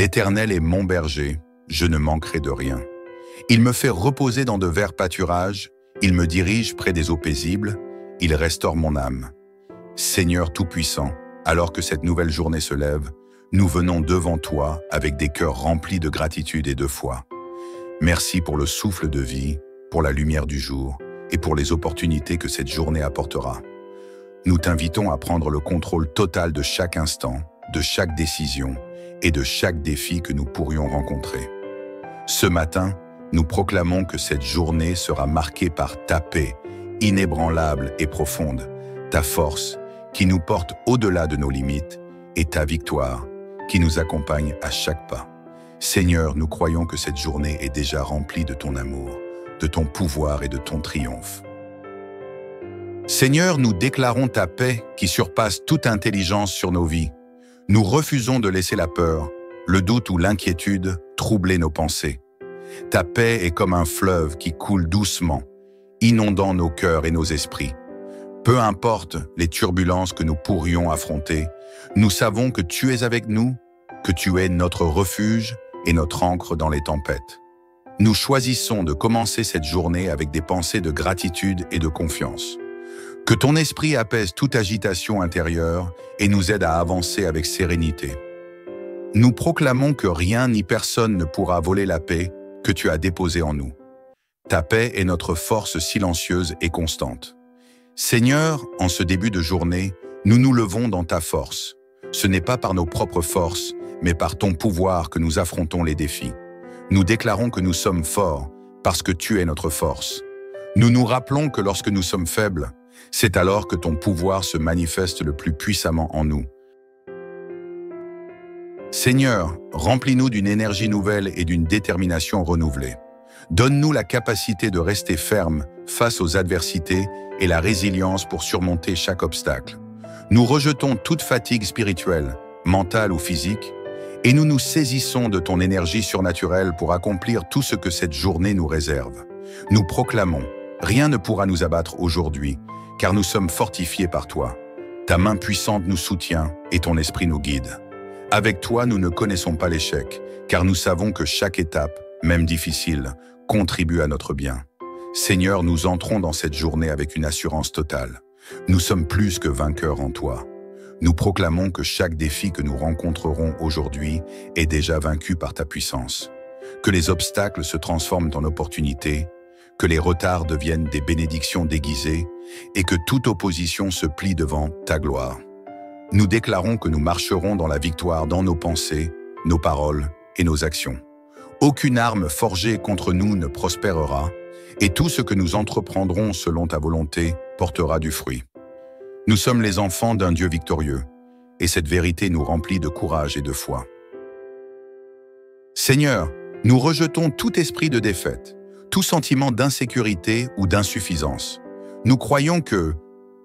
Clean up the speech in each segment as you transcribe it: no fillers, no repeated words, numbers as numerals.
L'Éternel est mon berger, je ne manquerai de rien. Il me fait reposer dans de verts pâturages, il me dirige près des eaux paisibles, il restaure mon âme. Seigneur Tout-Puissant, alors que cette nouvelle journée se lève, nous venons devant toi avec des cœurs remplis de gratitude et de foi. Merci pour le souffle de vie, pour la lumière du jour et pour les opportunités que cette journée apportera. Nous t'invitons à prendre le contrôle total de chaque instant, de chaque décision et de chaque défi que nous pourrions rencontrer. Ce matin, nous proclamons que cette journée sera marquée par ta paix, inébranlable et profonde, ta force, qui nous porte au-delà de nos limites, et ta victoire, qui nous accompagne à chaque pas. Seigneur, nous croyons que cette journée est déjà remplie de ton amour, de ton pouvoir et de ton triomphe. Seigneur, nous déclarons ta paix qui surpasse toute intelligence sur nos vies. Nous refusons de laisser la peur, le doute ou l'inquiétude troubler nos pensées. Ta paix est comme un fleuve qui coule doucement, inondant nos cœurs et nos esprits. Peu importe les turbulences que nous pourrions affronter, nous savons que tu es avec nous, que tu es notre refuge et notre ancre dans les tempêtes. Nous choisissons de commencer cette journée avec des pensées de gratitude et de confiance. Que ton esprit apaise toute agitation intérieure et nous aide à avancer avec sérénité. Nous proclamons que rien ni personne ne pourra voler la paix que tu as déposée en nous. Ta paix est notre force silencieuse et constante. Seigneur, en ce début de journée, nous nous levons dans ta force. Ce n'est pas par nos propres forces, mais par ton pouvoir que nous affrontons les défis. Nous déclarons que nous sommes forts parce que tu es notre force. Nous nous rappelons que lorsque nous sommes faibles, c'est alors que ton pouvoir se manifeste le plus puissamment en nous. Seigneur, remplis-nous d'une énergie nouvelle et d'une détermination renouvelée. Donne-nous la capacité de rester ferme face aux adversités et la résilience pour surmonter chaque obstacle. Nous rejetons toute fatigue spirituelle, mentale ou physique, et nous nous saisissons de ton énergie surnaturelle pour accomplir tout ce que cette journée nous réserve. Nous proclamons, rien ne pourra nous abattre aujourd'hui, car nous sommes fortifiés par toi. Ta main puissante nous soutient et ton esprit nous guide. Avec toi, nous ne connaissons pas l'échec, car nous savons que chaque étape, même difficile, contribue à notre bien. Seigneur, nous entrons dans cette journée avec une assurance totale. Nous sommes plus que vainqueurs en toi. Nous proclamons que chaque défi que nous rencontrerons aujourd'hui est déjà vaincu par ta puissance. Que les obstacles se transforment en opportunités, que les retards deviennent des bénédictions déguisées et que toute opposition se plie devant ta gloire. Nous déclarons que nous marcherons dans la victoire dans nos pensées, nos paroles et nos actions. Aucune arme forgée contre nous ne prospérera, et tout ce que nous entreprendrons selon ta volonté portera du fruit. Nous sommes les enfants d'un Dieu victorieux, et cette vérité nous remplit de courage et de foi. Seigneur, nous rejetons tout esprit de défaite, tout sentiment d'insécurité ou d'insuffisance. Nous croyons que,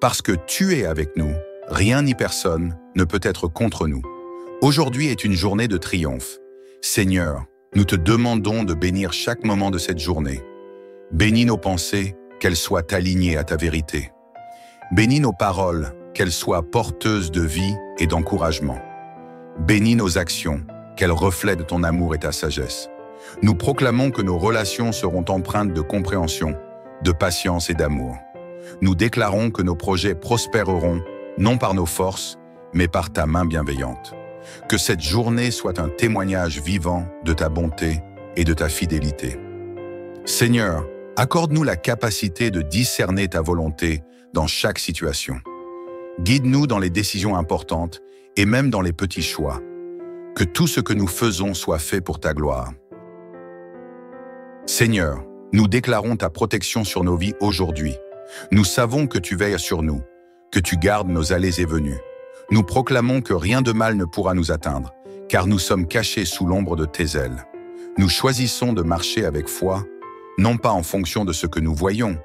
parce que tu es avec nous, rien ni personne ne peut être contre nous. Aujourd'hui est une journée de triomphe. Seigneur, nous te demandons de bénir chaque moment de cette journée. Bénis nos pensées, qu'elles soient alignées à ta vérité. Bénis nos paroles, qu'elles soient porteuses de vie et d'encouragement. Bénis nos actions, qu'elles reflètent ton amour et ta sagesse. Nous proclamons que nos relations seront empreintes de compréhension, de patience et d'amour. Nous déclarons que nos projets prospéreront, non par nos forces, mais par ta main bienveillante. Que cette journée soit un témoignage vivant de ta bonté et de ta fidélité. Seigneur, accorde-nous la capacité de discerner ta volonté dans chaque situation. Guide-nous dans les décisions importantes et même dans les petits choix. Que tout ce que nous faisons soit fait pour ta gloire. Seigneur, nous déclarons ta protection sur nos vies aujourd'hui. Nous savons que tu veilles sur nous, que tu gardes nos allées et venues. Nous proclamons que rien de mal ne pourra nous atteindre, car nous sommes cachés sous l'ombre de tes ailes. Nous choisissons de marcher avec foi, non pas en fonction de ce que nous voyons,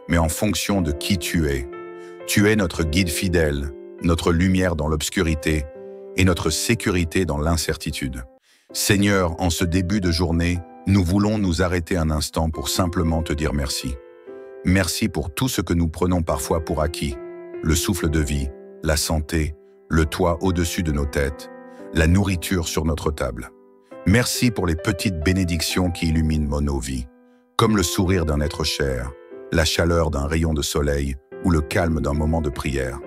mais en fonction de qui tu es. Tu es notre guide fidèle, notre lumière dans l'obscurité et notre sécurité dans l'incertitude. Seigneur, en ce début de journée, nous voulons nous arrêter un instant pour simplement te dire merci. Merci pour tout ce que nous prenons parfois pour acquis, le souffle de vie, la santé, le toit au-dessus de nos têtes, la nourriture sur notre table. Merci pour les petites bénédictions qui illuminent nos vies, comme le sourire d'un être cher, la chaleur d'un rayon de soleil ou le calme d'un moment de prière.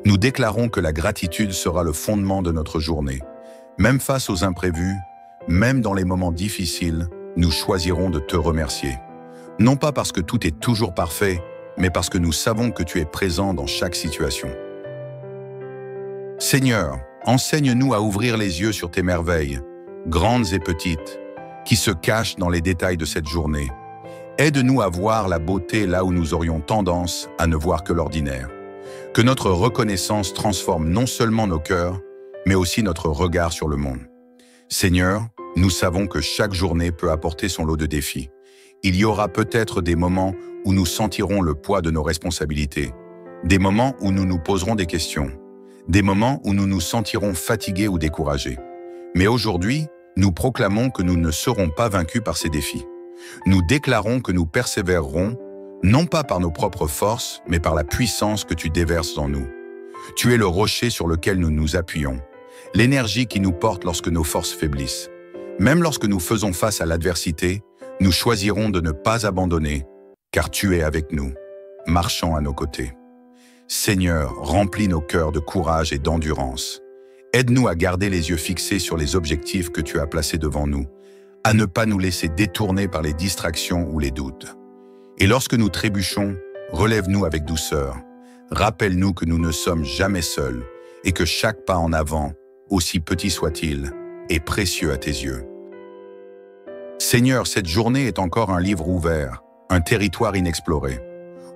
Nous déclarons que la gratitude sera le fondement de notre journée. Même face aux imprévus, même dans les moments difficiles, nous choisirons de te remercier. Non pas parce que tout est toujours parfait, mais parce que nous savons que tu es présent dans chaque situation. Seigneur, enseigne-nous à ouvrir les yeux sur tes merveilles, grandes et petites, qui se cachent dans les détails de cette journée. Aide-nous à voir la beauté là où nous aurions tendance à ne voir que l'ordinaire. Que notre reconnaissance transforme non seulement nos cœurs, mais aussi notre regard sur le monde. Seigneur, nous savons que chaque journée peut apporter son lot de défis. Il y aura peut-être des moments où nous sentirons le poids de nos responsabilités, des moments où nous nous poserons des questions, des moments où nous nous sentirons fatigués ou découragés. Mais aujourd'hui, nous proclamons que nous ne serons pas vaincus par ces défis. Nous déclarons que nous persévérerons, non pas par nos propres forces, mais par la puissance que tu déverses en nous. Tu es le rocher sur lequel nous nous appuyons, l'énergie qui nous porte lorsque nos forces faiblissent. Même lorsque nous faisons face à l'adversité, nous choisirons de ne pas abandonner, car tu es avec nous, marchant à nos côtés. Seigneur, remplis nos cœurs de courage et d'endurance. Aide-nous à garder les yeux fixés sur les objectifs que tu as placés devant nous, à ne pas nous laisser détourner par les distractions ou les doutes. Et lorsque nous trébuchons, relève-nous avec douceur. Rappelle-nous que nous ne sommes jamais seuls et que chaque pas en avant, aussi petit soit-il, est précieux à tes yeux. Seigneur, cette journée est encore un livre ouvert, un territoire inexploré.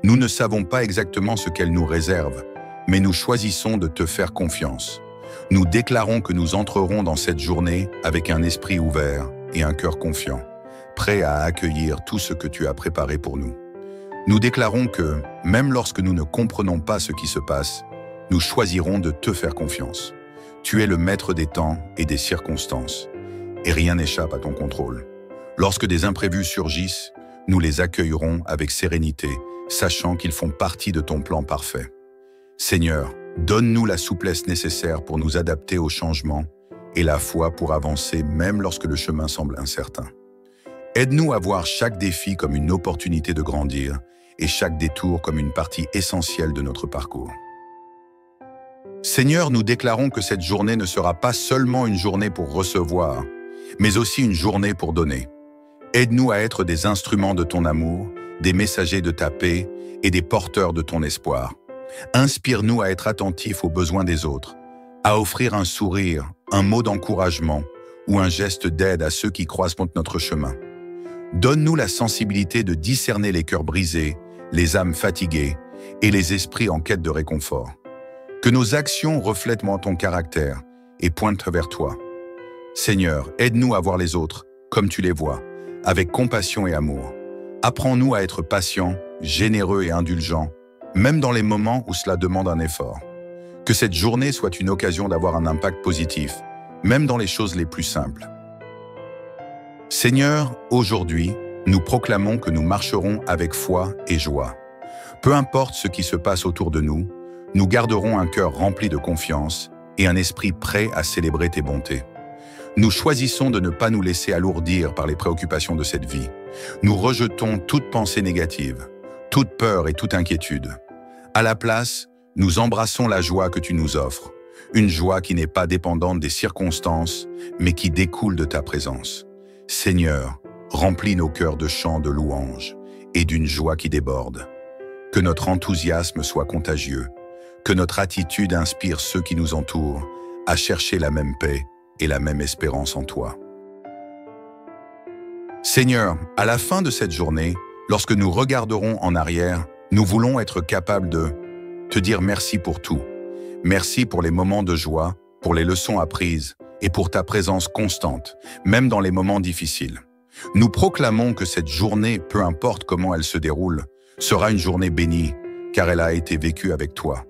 Nous ne savons pas exactement ce qu'elle nous réserve, mais nous choisissons de te faire confiance. Nous déclarons que nous entrerons dans cette journée avec un esprit ouvert et un cœur confiant, prêt à accueillir tout ce que tu as préparé pour nous. Nous déclarons que, même lorsque nous ne comprenons pas ce qui se passe, nous choisirons de te faire confiance. Tu es le maître des temps et des circonstances, et rien n'échappe à ton contrôle. Lorsque des imprévus surgissent, nous les accueillerons avec sérénité, sachant qu'ils font partie de ton plan parfait. Seigneur, donne-nous la souplesse nécessaire pour nous adapter aux changements et la foi pour avancer même lorsque le chemin semble incertain. Aide-nous à voir chaque défi comme une opportunité de grandir et chaque détour comme une partie essentielle de notre parcours. Seigneur, nous déclarons que cette journée ne sera pas seulement une journée pour recevoir, mais aussi une journée pour donner. Aide-nous à être des instruments de ton amour, des messagers de ta paix et des porteurs de ton espoir. Inspire-nous à être attentifs aux besoins des autres, à offrir un sourire, un mot d'encouragement ou un geste d'aide à ceux qui croisent notre chemin. Donne-nous la sensibilité de discerner les cœurs brisés, les âmes fatiguées et les esprits en quête de réconfort. Que nos actions reflètent ton caractère et pointent vers toi. Seigneur, aide-nous à voir les autres comme tu les vois, avec compassion et amour. Apprends-nous à être patients, généreux et indulgents, même dans les moments où cela demande un effort. Que cette journée soit une occasion d'avoir un impact positif, même dans les choses les plus simples. Seigneur, aujourd'hui, nous proclamons que nous marcherons avec foi et joie. Peu importe ce qui se passe autour de nous, nous garderons un cœur rempli de confiance et un esprit prêt à célébrer tes bontés. Nous choisissons de ne pas nous laisser alourdir par les préoccupations de cette vie. Nous rejetons toute pensée négative, toute peur et toute inquiétude. À la place, nous embrassons la joie que tu nous offres, une joie qui n'est pas dépendante des circonstances, mais qui découle de ta présence. Seigneur, remplis nos cœurs de chants de louange et d'une joie qui déborde. Que notre enthousiasme soit contagieux, que notre attitude inspire ceux qui nous entourent à chercher la même paix et la même espérance en toi. Seigneur, à la fin de cette journée, lorsque nous regarderons en arrière, nous voulons être capables de te dire merci pour tout. Merci pour les moments de joie, pour les leçons apprises et pour ta présence constante, même dans les moments difficiles. Nous proclamons que cette journée, peu importe comment elle se déroule, sera une journée bénie, car elle a été vécue avec toi.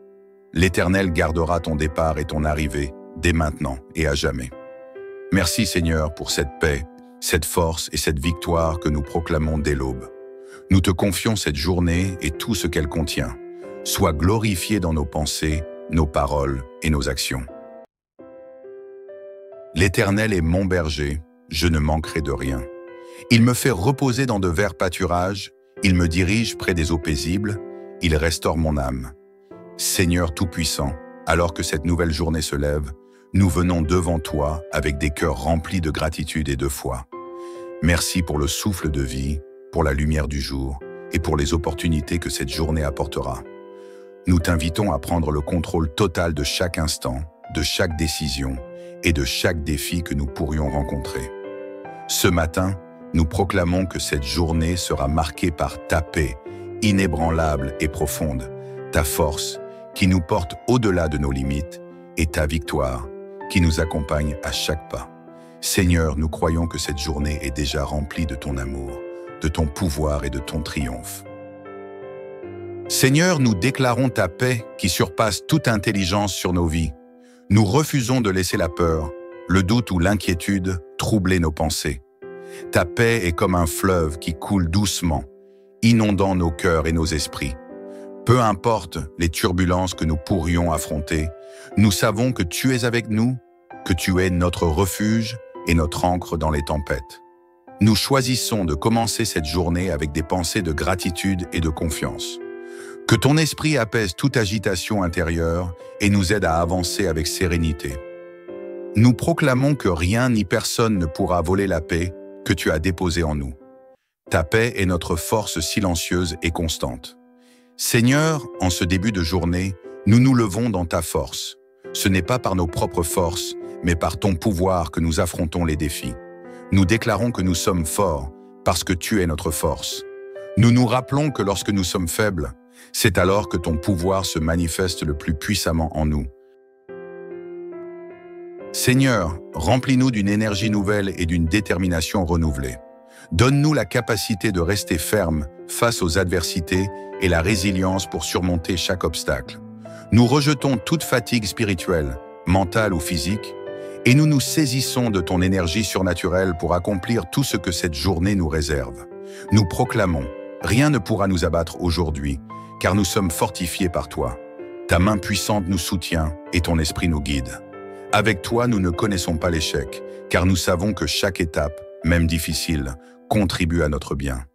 L'Éternel gardera ton départ et ton arrivée, dès maintenant et à jamais. Merci Seigneur pour cette paix, cette force et cette victoire que nous proclamons dès l'aube. Nous te confions cette journée et tout ce qu'elle contient. Sois glorifié dans nos pensées, nos paroles et nos actions. L'Éternel est mon berger, je ne manquerai de rien. Il me fait reposer dans de verts pâturages, il me dirige près des eaux paisibles, il restaure mon âme. Seigneur Tout-Puissant, alors que cette nouvelle journée se lève, nous venons devant toi avec des cœurs remplis de gratitude et de foi. Merci pour le souffle de vie, pour la lumière du jour et pour les opportunités que cette journée apportera. Nous t'invitons à prendre le contrôle total de chaque instant, de chaque décision et de chaque défi que nous pourrions rencontrer. Ce matin, nous proclamons que cette journée sera marquée par ta paix, inébranlable et profonde, ta force qui nous porte au-delà de nos limites et ta victoire qui nous accompagne à chaque pas. Seigneur, nous croyons que cette journée est déjà remplie de ton amour, de ton pouvoir et de ton triomphe. Seigneur, nous déclarons ta paix qui surpasse toute intelligence sur nos vies. Nous refusons de laisser la peur, le doute ou l'inquiétude troubler nos pensées. Ta paix est comme un fleuve qui coule doucement, inondant nos cœurs et nos esprits. Peu importe les turbulences que nous pourrions affronter, nous savons que tu es avec nous, que tu es notre refuge et notre ancre dans les tempêtes. Nous choisissons de commencer cette journée avec des pensées de gratitude et de confiance. Que ton esprit apaise toute agitation intérieure et nous aide à avancer avec sérénité. Nous proclamons que rien ni personne ne pourra voler la paix que tu as déposée en nous. Ta paix est notre force silencieuse et constante. Seigneur, en ce début de journée, nous nous levons dans ta force. Ce n'est pas par nos propres forces, mais par ton pouvoir que nous affrontons les défis. Nous déclarons que nous sommes forts parce que tu es notre force. Nous nous rappelons que lorsque nous sommes faibles, c'est alors que ton pouvoir se manifeste le plus puissamment en nous. Seigneur, remplis-nous d'une énergie nouvelle et d'une détermination renouvelée. Donne-nous la capacité de rester ferme face aux adversités et la résilience pour surmonter chaque obstacle. Nous rejetons toute fatigue spirituelle, mentale ou physique, et nous nous saisissons de ton énergie surnaturelle pour accomplir tout ce que cette journée nous réserve. Nous proclamons, rien ne pourra nous abattre aujourd'hui, car nous sommes fortifiés par toi. Ta main puissante nous soutient et ton esprit nous guide. Avec toi, nous ne connaissons pas l'échec, car nous savons que chaque étape, même difficile, contribue à notre bien.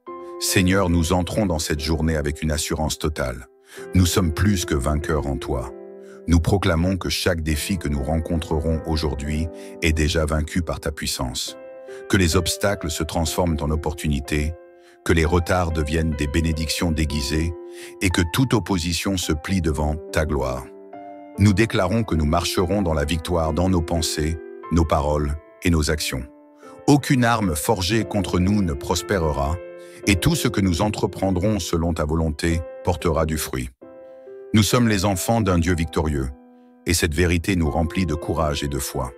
Seigneur, nous entrons dans cette journée avec une assurance totale. Nous sommes plus que vainqueurs en toi. Nous proclamons que chaque défi que nous rencontrerons aujourd'hui est déjà vaincu par ta puissance. Que les obstacles se transforment en opportunités, que les retards deviennent des bénédictions déguisées et que toute opposition se plie devant ta gloire. Nous déclarons que nous marcherons dans la victoire dans nos pensées, nos paroles et nos actions. Aucune arme forgée contre nous ne prospérera et tout ce que nous entreprendrons selon ta volonté portera du fruit. Nous sommes les enfants d'un Dieu victorieux et cette vérité nous remplit de courage et de foi.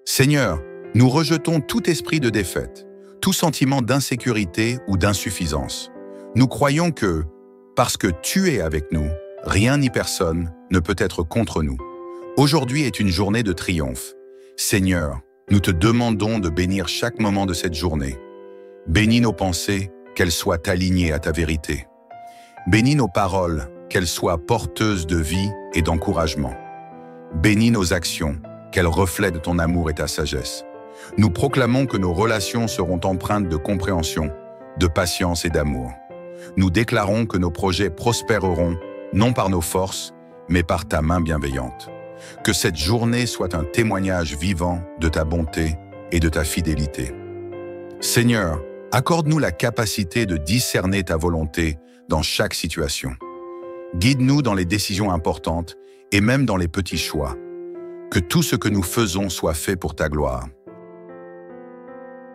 Seigneur, nous rejetons tout esprit de défaite, tout sentiment d'insécurité ou d'insuffisance. Nous croyons que, parce que tu es avec nous, rien ni personne ne peut être contre nous. Aujourd'hui est une journée de triomphe. Seigneur, nous te demandons de bénir chaque moment de cette journée. Bénis nos pensées, qu'elles soient alignées à ta vérité. Bénis nos paroles, qu'elles soient porteuses de vie et d'encouragement. Bénis nos actions, qu'elles reflètent ton amour et ta sagesse. Nous proclamons que nos relations seront empreintes de compréhension, de patience et d'amour. Nous déclarons que nos projets prospéreront, non par nos forces, mais par ta main bienveillante. Que cette journée soit un témoignage vivant de ta bonté et de ta fidélité. Seigneur, accorde-nous la capacité de discerner ta volonté dans chaque situation. Guide-nous dans les décisions importantes et même dans les petits choix. Que tout ce que nous faisons soit fait pour ta gloire.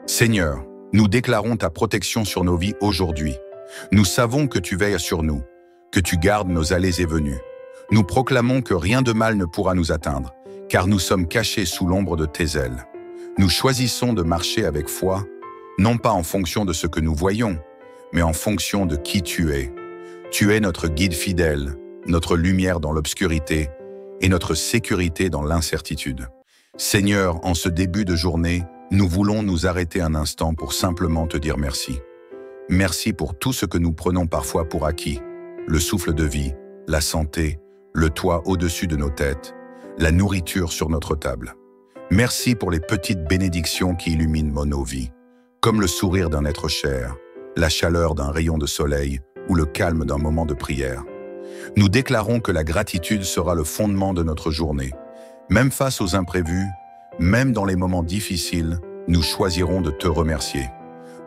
Seigneur, nous déclarons ta protection sur nos vies aujourd'hui. Nous savons que tu veilles sur nous, que tu gardes nos allées et venues. Nous proclamons que rien de mal ne pourra nous atteindre, car nous sommes cachés sous l'ombre de tes ailes. Nous choisissons de marcher avec foi, non pas en fonction de ce que nous voyons, mais en fonction de qui tu es. Tu es notre guide fidèle, notre lumière dans l'obscurité et notre sécurité dans l'incertitude. Seigneur, en ce début de journée, nous voulons nous arrêter un instant pour simplement te dire merci. Merci pour tout ce que nous prenons parfois pour acquis, le souffle de vie, la santé, le toit au-dessus de nos têtes, la nourriture sur notre table. Merci pour les petites bénédictions qui illuminent nos vies, comme le sourire d'un être cher, la chaleur d'un rayon de soleil ou le calme d'un moment de prière. Nous déclarons que la gratitude sera le fondement de notre journée. Même face aux imprévus, même dans les moments difficiles, nous choisirons de te remercier.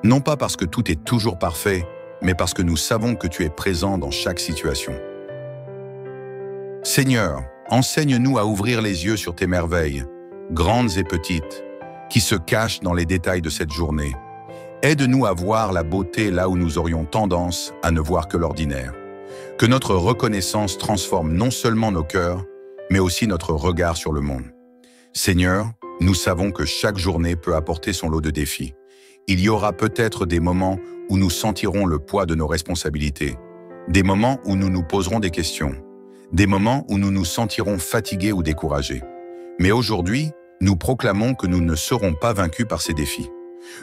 Non pas parce que tout est toujours parfait, mais parce que nous savons que tu es présent dans chaque situation. Seigneur, enseigne-nous à ouvrir les yeux sur tes merveilles, grandes et petites, qui se cachent dans les détails de cette journée. Aide-nous à voir la beauté là où nous aurions tendance à ne voir que l'ordinaire. Que notre reconnaissance transforme non seulement nos cœurs, mais aussi notre regard sur le monde. Seigneur, nous savons que chaque journée peut apporter son lot de défis. Il y aura peut-être des moments où nous sentirons le poids de nos responsabilités, des moments où nous nous poserons des questions, des moments où nous nous sentirons fatigués ou découragés. Mais aujourd'hui, nous proclamons que nous ne serons pas vaincus par ces défis.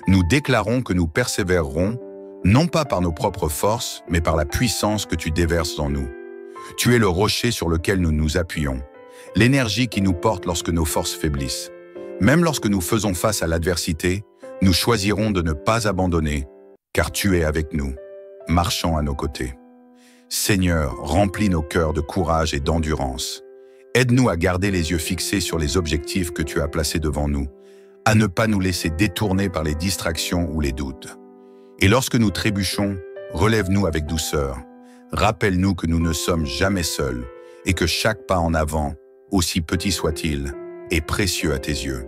Nous déclarons que nous persévérerons, non pas par nos propres forces, mais par la puissance que tu déverses en nous. Tu es le rocher sur lequel nous nous appuyons, l'énergie qui nous porte lorsque nos forces faiblissent. Même lorsque nous faisons face à l'adversité, nous choisirons de ne pas abandonner, car tu es avec nous, marchant à nos côtés. Seigneur, remplis nos cœurs de courage et d'endurance. Aide-nous à garder les yeux fixés sur les objectifs que tu as placés devant nous, à ne pas nous laisser détourner par les distractions ou les doutes. Et lorsque nous trébuchons, relève-nous avec douceur. Rappelle-nous que nous ne sommes jamais seuls et que chaque pas en avant, aussi petit soit-il, est précieux à tes yeux.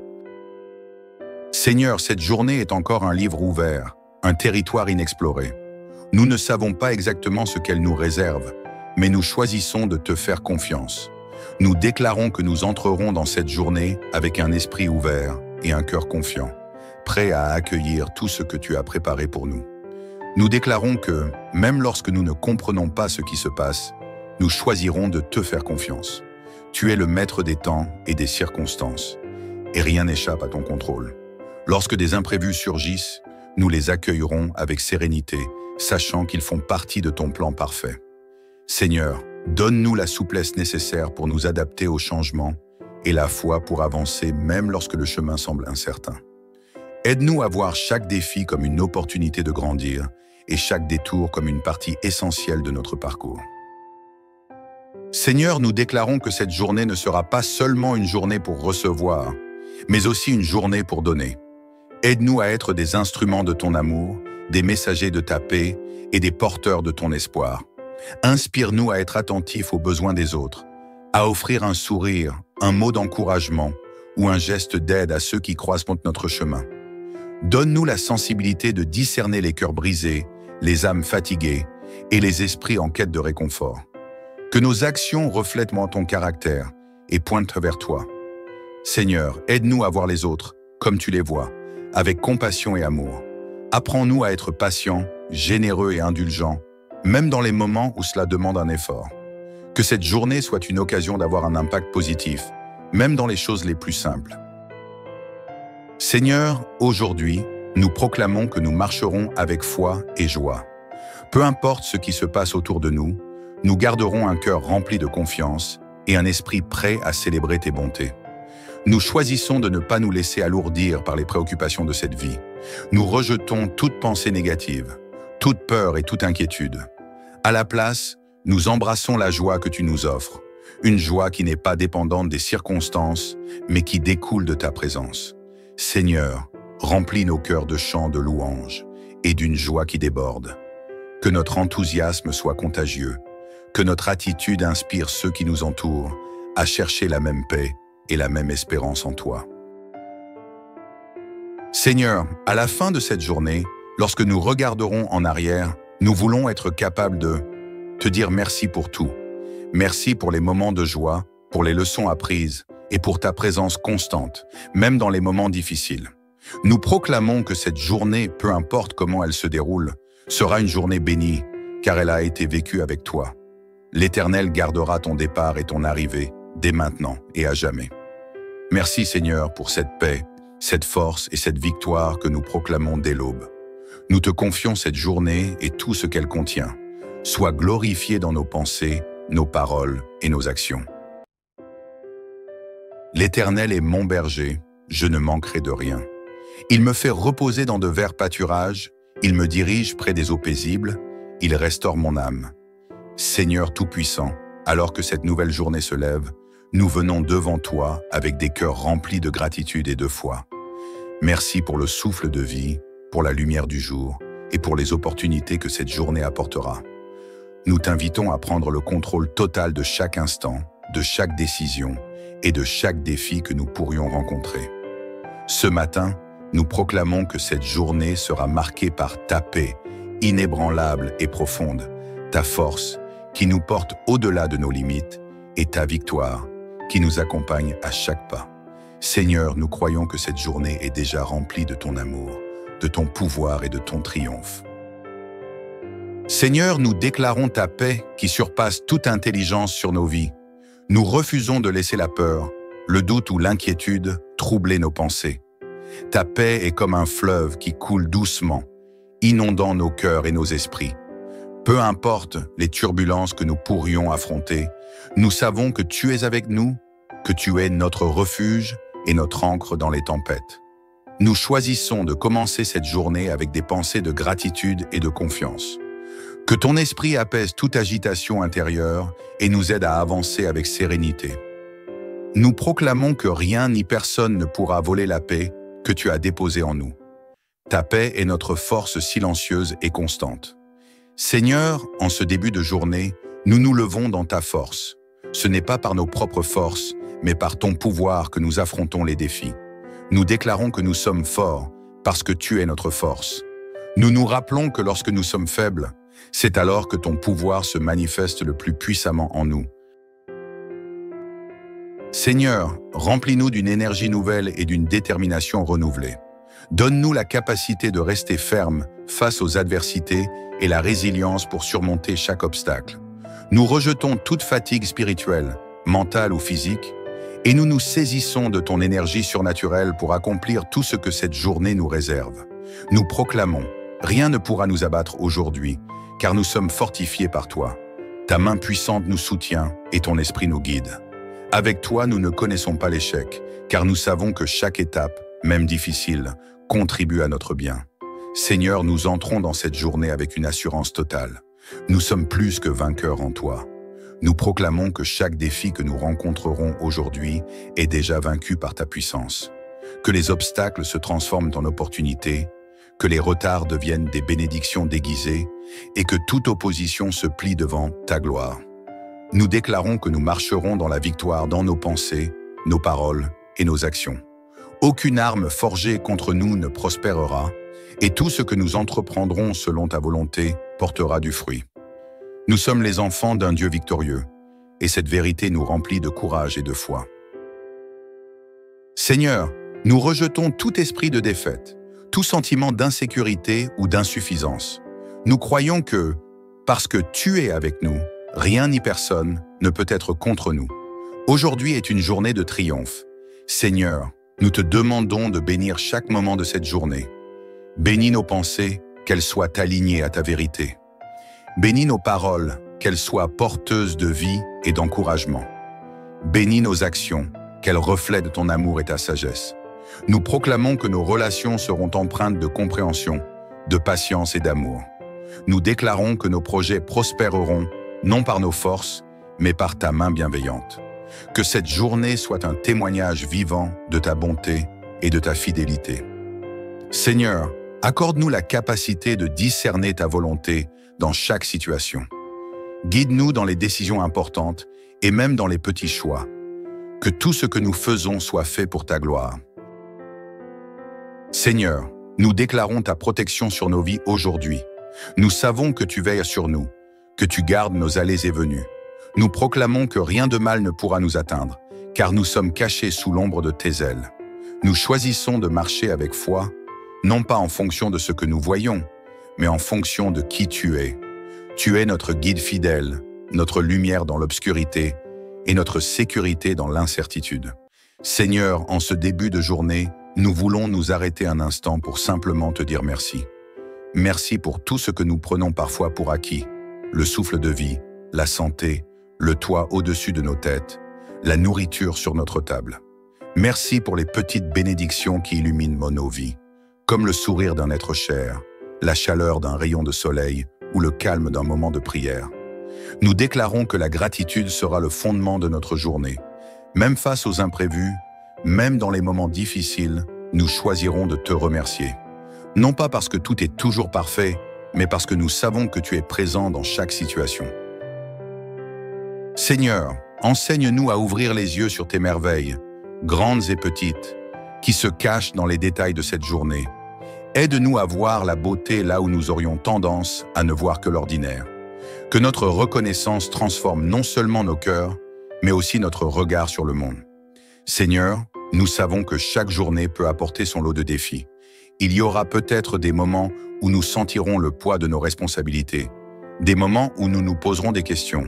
Seigneur, cette journée est encore un livre ouvert, un territoire inexploré. Nous ne savons pas exactement ce qu'elle nous réserve, mais nous choisissons de te faire confiance. Nous déclarons que nous entrerons dans cette journée avec un esprit ouvert et un cœur confiant, prêt à accueillir tout ce que tu as préparé pour nous. Nous déclarons que, même lorsque nous ne comprenons pas ce qui se passe, nous choisirons de te faire confiance. Tu es le maître des temps et des circonstances, et rien n'échappe à ton contrôle. Lorsque des imprévus surgissent, nous les accueillerons avec sérénité, sachant qu'ils font partie de ton plan parfait. Seigneur, donne-nous la souplesse nécessaire pour nous adapter aux changements et la foi pour avancer même lorsque le chemin semble incertain. Aide-nous à voir chaque défi comme une opportunité de grandir et chaque détour comme une partie essentielle de notre parcours. Seigneur, nous déclarons que cette journée ne sera pas seulement une journée pour recevoir, mais aussi une journée pour donner. Aide-nous à être des instruments de ton amour, des messagers de ta paix et des porteurs de ton espoir. Inspire-nous à être attentifs aux besoins des autres, à offrir un sourire, un mot d'encouragement ou un geste d'aide à ceux qui croisent notre chemin. Donne-nous la sensibilité de discerner les cœurs brisés, les âmes fatiguées et les esprits en quête de réconfort. Que nos actions reflètent ton caractère et pointent vers toi. Seigneur, aide-nous à voir les autres comme tu les vois, avec compassion et amour. Apprends-nous à être patients, généreux et indulgents, même dans les moments où cela demande un effort. Que cette journée soit une occasion d'avoir un impact positif, même dans les choses les plus simples. Seigneur, aujourd'hui, nous proclamons que nous marcherons avec foi et joie. Peu importe ce qui se passe autour de nous, nous garderons un cœur rempli de confiance et un esprit prêt à célébrer tes bontés. Nous choisissons de ne pas nous laisser alourdir par les préoccupations de cette vie. Nous rejetons toute pensée négative, toute peur et toute inquiétude. À la place, nous embrassons la joie que tu nous offres, une joie qui n'est pas dépendante des circonstances, mais qui découle de ta présence. Seigneur, remplis nos cœurs de chants de louange et d'une joie qui déborde. Que notre enthousiasme soit contagieux, que notre attitude inspire ceux qui nous entourent à chercher la même paix et la même espérance en toi. Seigneur, à la fin de cette journée, lorsque nous regarderons en arrière, nous voulons être capables de te dire merci pour tout. Merci pour les moments de joie, pour les leçons apprises et pour ta présence constante, même dans les moments difficiles. Nous proclamons que cette journée, peu importe comment elle se déroule, sera une journée bénie, car elle a été vécue avec toi. L'Éternel gardera ton départ et ton arrivée, dès maintenant et à jamais. Merci Seigneur pour cette paix, cette force et cette victoire que nous proclamons dès l'aube. Nous te confions cette journée et tout ce qu'elle contient. Sois glorifié dans nos pensées, nos paroles et nos actions. L'Éternel est mon berger, je ne manquerai de rien. Il me fait reposer dans de verts pâturages, il me dirige près des eaux paisibles, il restaure mon âme. Seigneur Tout-Puissant, alors que cette nouvelle journée se lève, nous venons devant toi avec des cœurs remplis de gratitude et de foi. Merci pour le souffle de vie, pour la lumière du jour et pour les opportunités que cette journée apportera. Nous t'invitons à prendre le contrôle total de chaque instant, de chaque décision et de chaque défi que nous pourrions rencontrer. Ce matin, nous proclamons que cette journée sera marquée par ta paix, inébranlable et profonde, ta force qui nous porte au-delà de nos limites et ta victoire qui nous accompagne à chaque pas. Seigneur, nous croyons que cette journée est déjà remplie de ton amour, de ton pouvoir et de ton triomphe. Seigneur, nous déclarons ta paix qui surpasse toute intelligence sur nos vies. Nous refusons de laisser la peur, le doute ou l'inquiétude troubler nos pensées. Ta paix est comme un fleuve qui coule doucement, inondant nos cœurs et nos esprits. Peu importe les turbulences que nous pourrions affronter, nous savons que tu es avec nous, que tu es notre refuge et notre ancre dans les tempêtes. Nous choisissons de commencer cette journée avec des pensées de gratitude et de confiance. Que ton esprit apaise toute agitation intérieure et nous aide à avancer avec sérénité. Nous proclamons que rien ni personne ne pourra voler la paix que tu as déposée en nous. Ta paix est notre force silencieuse et constante. Seigneur, en ce début de journée, nous nous levons dans ta force. Ce n'est pas par nos propres forces, mais par ton pouvoir que nous affrontons les défis. Nous déclarons que nous sommes forts parce que tu es notre force. Nous nous rappelons que lorsque nous sommes faibles, c'est alors que ton pouvoir se manifeste le plus puissamment en nous. Seigneur, remplis-nous d'une énergie nouvelle et d'une détermination renouvelée. Donne-nous la capacité de rester ferme face aux adversités et la résilience pour surmonter chaque obstacle. Nous rejetons toute fatigue spirituelle, mentale ou physique, et nous nous saisissons de ton énergie surnaturelle pour accomplir tout ce que cette journée nous réserve. Nous proclamons, rien ne pourra nous abattre aujourd'hui, car nous sommes fortifiés par toi. Ta main puissante nous soutient et ton esprit nous guide. Avec toi, nous ne connaissons pas l'échec, car nous savons que chaque étape, même difficile, contribue à notre bien. Seigneur, nous entrons dans cette journée avec une assurance totale. Nous sommes plus que vainqueurs en toi. Nous proclamons que chaque défi que nous rencontrerons aujourd'hui est déjà vaincu par ta puissance. Que les obstacles se transforment en opportunités, que les retards deviennent des bénédictions déguisées et que toute opposition se plie devant ta gloire. Nous déclarons que nous marcherons dans la victoire dans nos pensées, nos paroles et nos actions. Aucune arme forgée contre nous ne prospérera, et tout ce que nous entreprendrons selon ta volonté portera du fruit. Nous sommes les enfants d'un Dieu victorieux, et cette vérité nous remplit de courage et de foi. Seigneur, nous rejetons tout esprit de défaite, tout sentiment d'insécurité ou d'insuffisance. Nous croyons que, parce que tu es avec nous, rien ni personne ne peut être contre nous. Aujourd'hui est une journée de triomphe. Seigneur, nous te demandons de bénir chaque moment de cette journée. Bénis nos pensées, qu'elles soient alignées à ta vérité. Bénis nos paroles, qu'elles soient porteuses de vie et d'encouragement. Bénis nos actions, qu'elles reflètent ton amour et ta sagesse. Nous proclamons que nos relations seront empreintes de compréhension, de patience et d'amour. Nous déclarons que nos projets prospéreront, non par nos forces, mais par ta main bienveillante. Que cette journée soit un témoignage vivant de ta bonté et de ta fidélité. Seigneur, accorde-nous la capacité de discerner ta volonté dans chaque situation. Guide-nous dans les décisions importantes et même dans les petits choix. Que tout ce que nous faisons soit fait pour ta gloire. Seigneur, nous déclarons ta protection sur nos vies aujourd'hui. Nous savons que tu veilles sur nous, que tu gardes nos allées et venues. Nous proclamons que rien de mal ne pourra nous atteindre, car nous sommes cachés sous l'ombre de tes ailes. Nous choisissons de marcher avec foi, non pas en fonction de ce que nous voyons, mais en fonction de qui tu es. Tu es notre guide fidèle, notre lumière dans l'obscurité et notre sécurité dans l'incertitude. Seigneur, en ce début de journée, nous voulons nous arrêter un instant pour simplement te dire merci. Merci pour tout ce que nous prenons parfois pour acquis, le souffle de vie, la santé, le toit au-dessus de nos têtes, la nourriture sur notre table. Merci pour les petites bénédictions qui illuminent nos vies, comme le sourire d'un être cher, la chaleur d'un rayon de soleil ou le calme d'un moment de prière. Nous déclarons que la gratitude sera le fondement de notre journée. Même face aux imprévus, même dans les moments difficiles, nous choisirons de te remercier. Non pas parce que tout est toujours parfait, mais parce que nous savons que tu es présent dans chaque situation. Seigneur, enseigne-nous à ouvrir les yeux sur tes merveilles, grandes et petites, qui se cachent dans les détails de cette journée. Aide-nous à voir la beauté là où nous aurions tendance à ne voir que l'ordinaire. Que notre reconnaissance transforme non seulement nos cœurs, mais aussi notre regard sur le monde. Seigneur, nous savons que chaque journée peut apporter son lot de défis. Il y aura peut-être des moments où nous sentirons le poids de nos responsabilités, des moments où nous nous poserons des questions,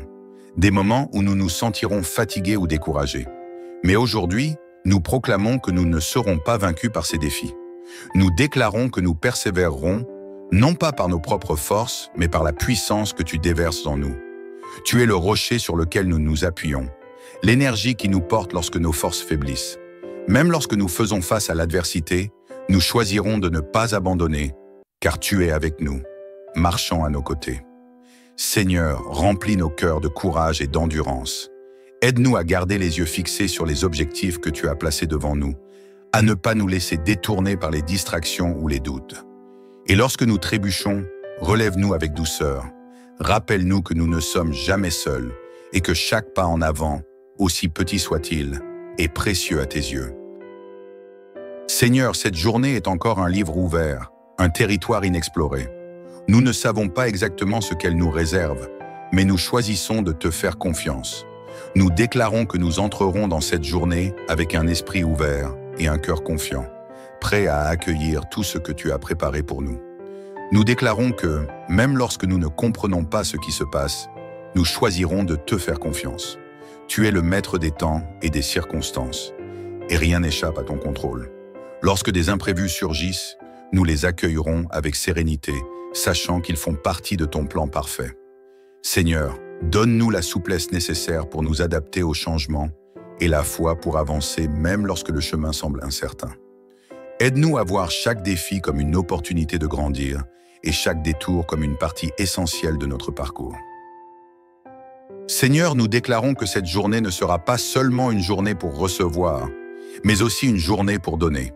des moments où nous nous sentirons fatigués ou découragés. Mais aujourd'hui, nous proclamons que nous ne serons pas vaincus par ces défis. Nous déclarons que nous persévérerons, non pas par nos propres forces, mais par la puissance que tu déverses en nous. Tu es le rocher sur lequel nous nous appuyons, l'énergie qui nous porte lorsque nos forces faiblissent. Même lorsque nous faisons face à l'adversité, nous choisirons de ne pas abandonner, car tu es avec nous, marchant à nos côtés. Seigneur, remplis nos cœurs de courage et d'endurance. Aide-nous à garder les yeux fixés sur les objectifs que tu as placés devant nous, à ne pas nous laisser détourner par les distractions ou les doutes. Et lorsque nous trébuchons, relève-nous avec douceur. Rappelle-nous que nous ne sommes jamais seuls et que chaque pas en avant, aussi petit soit-il, est précieux à tes yeux. Seigneur, cette journée est encore un livre ouvert, un territoire inexploré. Nous ne savons pas exactement ce qu'elle nous réserve, mais nous choisissons de te faire confiance. Nous déclarons que nous entrerons dans cette journée avec un esprit ouvert et un cœur confiant, prêt à accueillir tout ce que tu as préparé pour nous. Nous déclarons que, même lorsque nous ne comprenons pas ce qui se passe, nous choisirons de te faire confiance. Tu es le maître des temps et des circonstances, et rien n'échappe à ton contrôle. Lorsque des imprévus surgissent, nous les accueillerons avec sérénité, sachant qu'ils font partie de ton plan parfait. Seigneur, donne-nous la souplesse nécessaire pour nous adapter aux changements et la foi pour avancer même lorsque le chemin semble incertain. Aide-nous à voir chaque défi comme une opportunité de grandir et chaque détour comme une partie essentielle de notre parcours. Seigneur, nous déclarons que cette journée ne sera pas seulement une journée pour recevoir, mais aussi une journée pour donner.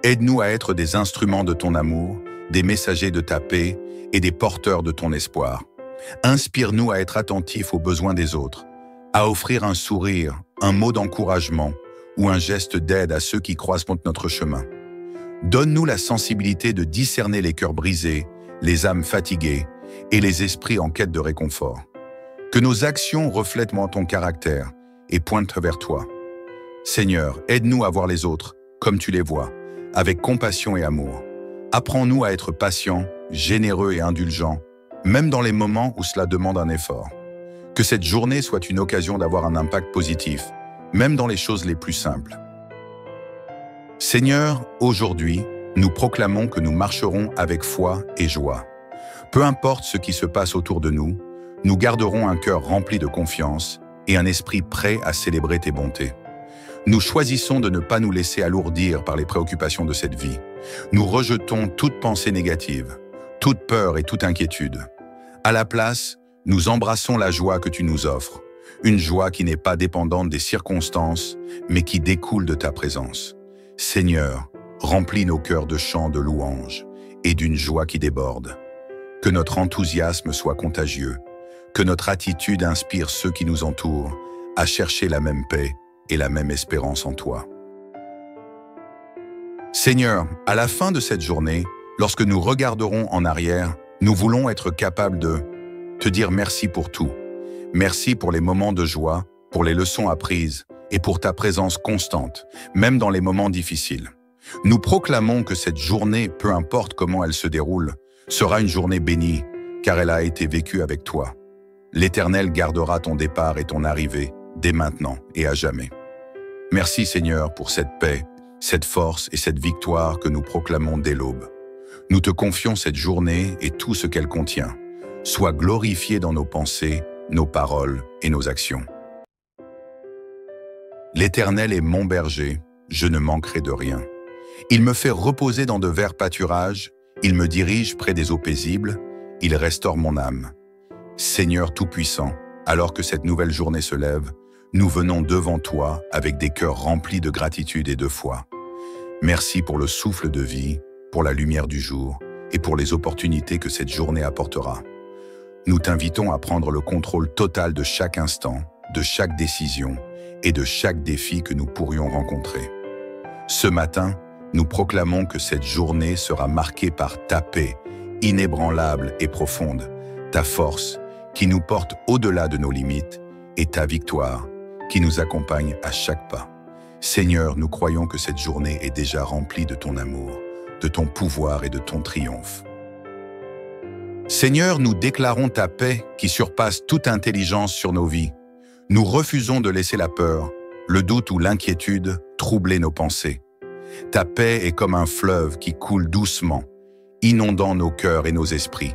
Aide-nous à être des instruments de ton amour, des messagers de ta paix et des porteurs de ton espoir. Inspire-nous à être attentifs aux besoins des autres, à offrir un sourire, un mot d'encouragement ou un geste d'aide à ceux qui croisent notre chemin. Donne-nous la sensibilité de discerner les cœurs brisés, les âmes fatiguées et les esprits en quête de réconfort. Que nos actions reflètent ton caractère et pointent vers toi. Seigneur, aide-nous à voir les autres comme tu les vois, avec compassion et amour. Apprends-nous à être patients, généreux et indulgents, même dans les moments où cela demande un effort. Que cette journée soit une occasion d'avoir un impact positif, même dans les choses les plus simples. Seigneur, aujourd'hui, nous proclamons que nous marcherons avec foi et joie. Peu importe ce qui se passe autour de nous, nous garderons un cœur rempli de confiance et un esprit prêt à célébrer tes bontés. Nous choisissons de ne pas nous laisser alourdir par les préoccupations de cette vie. Nous rejetons toute pensée négative, toute peur et toute inquiétude. À la place, nous embrassons la joie que tu nous offres, une joie qui n'est pas dépendante des circonstances, mais qui découle de ta présence. Seigneur, remplis nos cœurs de chants de louanges et d'une joie qui déborde. Que notre enthousiasme soit contagieux, que notre attitude inspire ceux qui nous entourent à chercher la même paix et la même espérance en toi. Seigneur, à la fin de cette journée, lorsque nous regarderons en arrière, nous voulons être capables de te dire merci pour tout. Merci pour les moments de joie, pour les leçons apprises et pour ta présence constante, même dans les moments difficiles. Nous proclamons que cette journée, peu importe comment elle se déroule, sera une journée bénie, car elle a été vécue avec toi. L'Éternel gardera ton départ et ton arrivée, dès maintenant et à jamais. Merci Seigneur pour cette paix, cette force et cette victoire que nous proclamons dès l'aube. Nous te confions cette journée et tout ce qu'elle contient. Sois glorifié dans nos pensées, nos paroles et nos actions. L'Éternel est mon berger, je ne manquerai de rien. Il me fait reposer dans de verts pâturages, il me dirige près des eaux paisibles, il restaure mon âme. Seigneur Tout-Puissant, alors que cette nouvelle journée se lève, nous venons devant toi avec des cœurs remplis de gratitude et de foi. Merci pour le souffle de vie, pour la lumière du jour et pour les opportunités que cette journée apportera. Nous t'invitons à prendre le contrôle total de chaque instant, de chaque décision et de chaque défi que nous pourrions rencontrer. Ce matin, nous proclamons que cette journée sera marquée par ta paix, inébranlable et profonde, ta force, qui nous porte au-delà de nos limites, et ta victoire, qui nous accompagne à chaque pas. Seigneur, nous croyons que cette journée est déjà remplie de ton amour, de ton pouvoir et de ton triomphe. Seigneur, nous déclarons ta paix qui surpasse toute intelligence sur nos vies. Nous refusons de laisser la peur, le doute ou l'inquiétude troubler nos pensées. Ta paix est comme un fleuve qui coule doucement, inondant nos cœurs et nos esprits.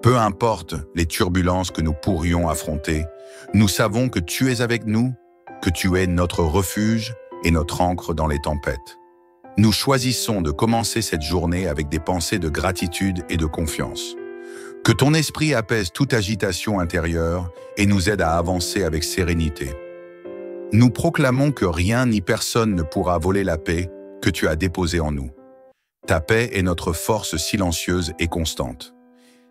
Peu importe les turbulences que nous pourrions affronter, nous savons que tu es avec nous, que tu es notre refuge et notre ancre dans les tempêtes. Nous choisissons de commencer cette journée avec des pensées de gratitude et de confiance. Que ton esprit apaise toute agitation intérieure et nous aide à avancer avec sérénité. Nous proclamons que rien ni personne ne pourra voler la paix que tu as déposée en nous. Ta paix est notre force silencieuse et constante.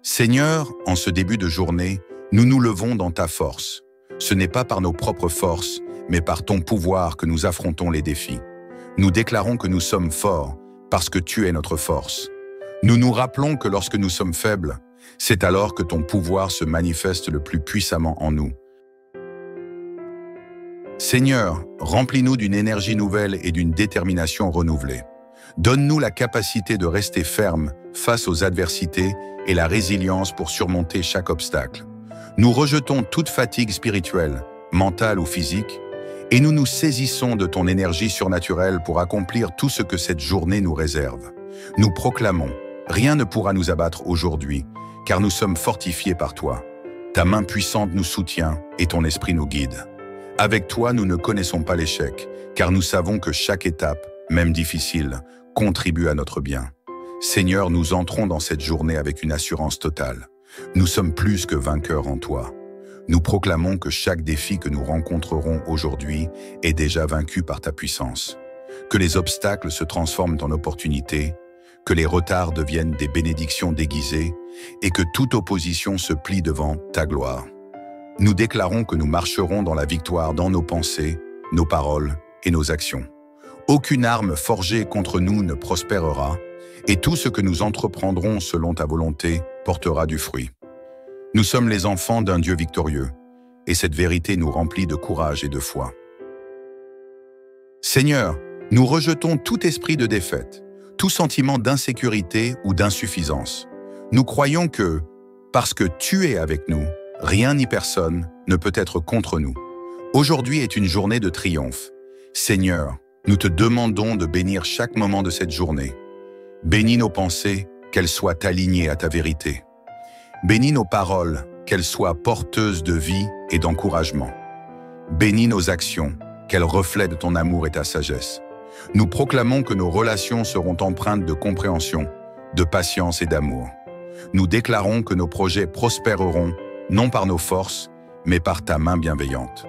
Seigneur, en ce début de journée, nous nous levons dans ta force. Ce n'est pas par nos propres forces, mais par ton pouvoir que nous affrontons les défis. Nous déclarons que nous sommes forts parce que tu es notre force. Nous nous rappelons que lorsque nous sommes faibles, c'est alors que ton pouvoir se manifeste le plus puissamment en nous. Seigneur, remplis-nous d'une énergie nouvelle et d'une détermination renouvelée. Donne-nous la capacité de rester ferme face aux adversités et la résilience pour surmonter chaque obstacle. Nous rejetons toute fatigue spirituelle, mentale ou physique, et nous nous saisissons de ton énergie surnaturelle pour accomplir tout ce que cette journée nous réserve. Nous proclamons, rien ne pourra nous abattre aujourd'hui, car nous sommes fortifiés par toi. Ta main puissante nous soutient et ton esprit nous guide. Avec toi, nous ne connaissons pas l'échec, car nous savons que chaque étape, même difficile, contribue à notre bien. Seigneur, nous entrons dans cette journée avec une assurance totale. Nous sommes plus que vainqueurs en toi. Nous proclamons que chaque défi que nous rencontrerons aujourd'hui est déjà vaincu par ta puissance. Que les obstacles se transforment en opportunités, que les retards deviennent des bénédictions déguisées et que toute opposition se plie devant ta gloire. Nous déclarons que nous marcherons dans la victoire dans nos pensées, nos paroles et nos actions. Aucune arme forgée contre nous ne prospérera, et tout ce que nous entreprendrons selon ta volonté portera du fruit. Nous sommes les enfants d'un Dieu victorieux, et cette vérité nous remplit de courage et de foi. Seigneur, nous rejetons tout esprit de défaite, tout sentiment d'insécurité ou d'insuffisance. Nous croyons que, parce que tu es avec nous, rien ni personne ne peut être contre nous. Aujourd'hui est une journée de triomphe. Seigneur, nous te demandons de bénir chaque moment de cette journée. Bénis nos pensées, qu'elles soient alignées à ta vérité. Bénis nos paroles, qu'elles soient porteuses de vie et d'encouragement. Bénis nos actions, qu'elles reflètent ton amour et ta sagesse. Nous proclamons que nos relations seront empreintes de compréhension, de patience et d'amour. Nous déclarons que nos projets prospéreront, non par nos forces, mais par ta main bienveillante.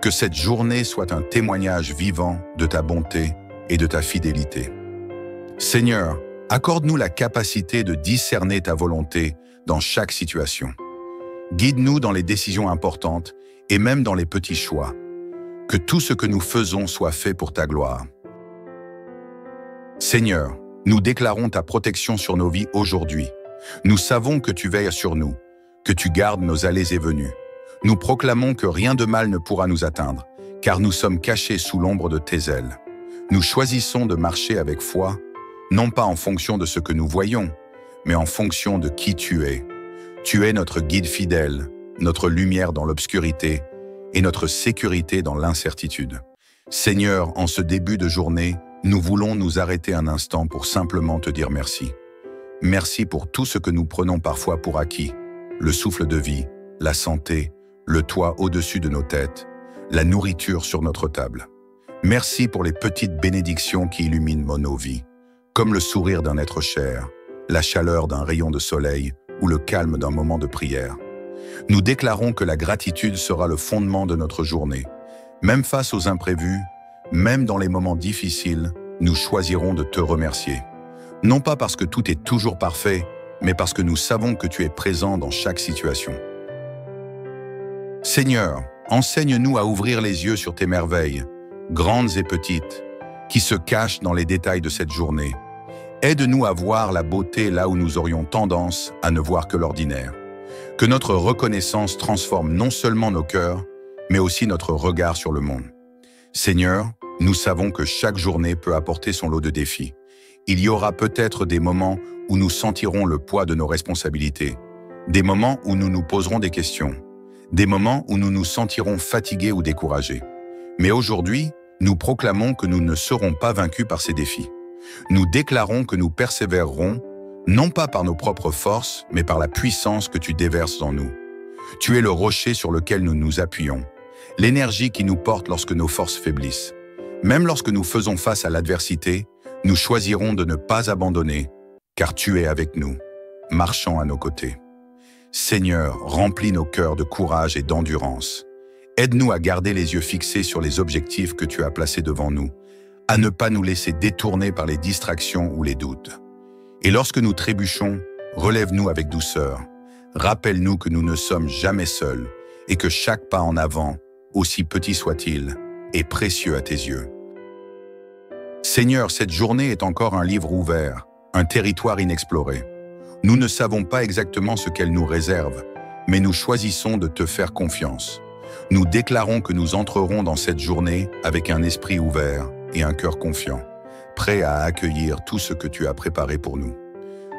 Que cette journée soit un témoignage vivant de ta bonté et de ta fidélité. Seigneur, accorde-nous la capacité de discerner ta volonté dans chaque situation. Guide-nous dans les décisions importantes et même dans les petits choix. Que tout ce que nous faisons soit fait pour ta gloire. Seigneur, nous déclarons ta protection sur nos vies aujourd'hui. Nous savons que tu veilles sur nous, que tu gardes nos allées et venues. Nous proclamons que rien de mal ne pourra nous atteindre, car nous sommes cachés sous l'ombre de tes ailes. Nous choisissons de marcher avec foi, non pas en fonction de ce que nous voyons, mais en fonction de qui tu es. Tu es notre guide fidèle, notre lumière dans l'obscurité et notre sécurité dans l'incertitude. Seigneur, en ce début de journée, nous voulons nous arrêter un instant pour simplement te dire merci. Merci pour tout ce que nous prenons parfois pour acquis, le souffle de vie, la santé, le toit au-dessus de nos têtes, la nourriture sur notre table. Merci pour les petites bénédictions qui illuminent nos vies, comme le sourire d'un être cher, la chaleur d'un rayon de soleil ou le calme d'un moment de prière. Nous déclarons que la gratitude sera le fondement de notre journée. Même face aux imprévus, même dans les moments difficiles, nous choisirons de te remercier. Non pas parce que tout est toujours parfait, mais parce que nous savons que tu es présent dans chaque situation. Seigneur, enseigne-nous à ouvrir les yeux sur tes merveilles, grandes et petites, qui se cachent dans les détails de cette journée. Aide-nous à voir la beauté là où nous aurions tendance à ne voir que l'ordinaire. Que notre reconnaissance transforme non seulement nos cœurs, mais aussi notre regard sur le monde. Seigneur, nous savons que chaque journée peut apporter son lot de défis. Il y aura peut-être des moments où nous sentirons le poids de nos responsabilités, des moments où nous nous poserons des questions, des moments où nous nous sentirons fatigués ou découragés. Mais aujourd'hui, nous proclamons que nous ne serons pas vaincus par ces défis. Nous déclarons que nous persévérerons, non pas par nos propres forces, mais par la puissance que tu déverses en nous. Tu es le rocher sur lequel nous nous appuyons, l'énergie qui nous porte lorsque nos forces faiblissent. Même lorsque nous faisons face à l'adversité, nous choisirons de ne pas abandonner, car tu es avec nous, marchant à nos côtés. Seigneur, remplis nos cœurs de courage et d'endurance. Aide-nous à garder les yeux fixés sur les objectifs que tu as placés devant nous, à ne pas nous laisser détourner par les distractions ou les doutes. Et lorsque nous trébuchons, relève-nous avec douceur. Rappelle-nous que nous ne sommes jamais seuls et que chaque pas en avant, aussi petit soit-il, est précieux à tes yeux. Seigneur, cette journée est encore un livre ouvert, un territoire inexploré. Nous ne savons pas exactement ce qu'elle nous réserve, mais nous choisissons de te faire confiance. Nous déclarons que nous entrerons dans cette journée avec un esprit ouvert et un cœur confiant, prêt à accueillir tout ce que tu as préparé pour nous.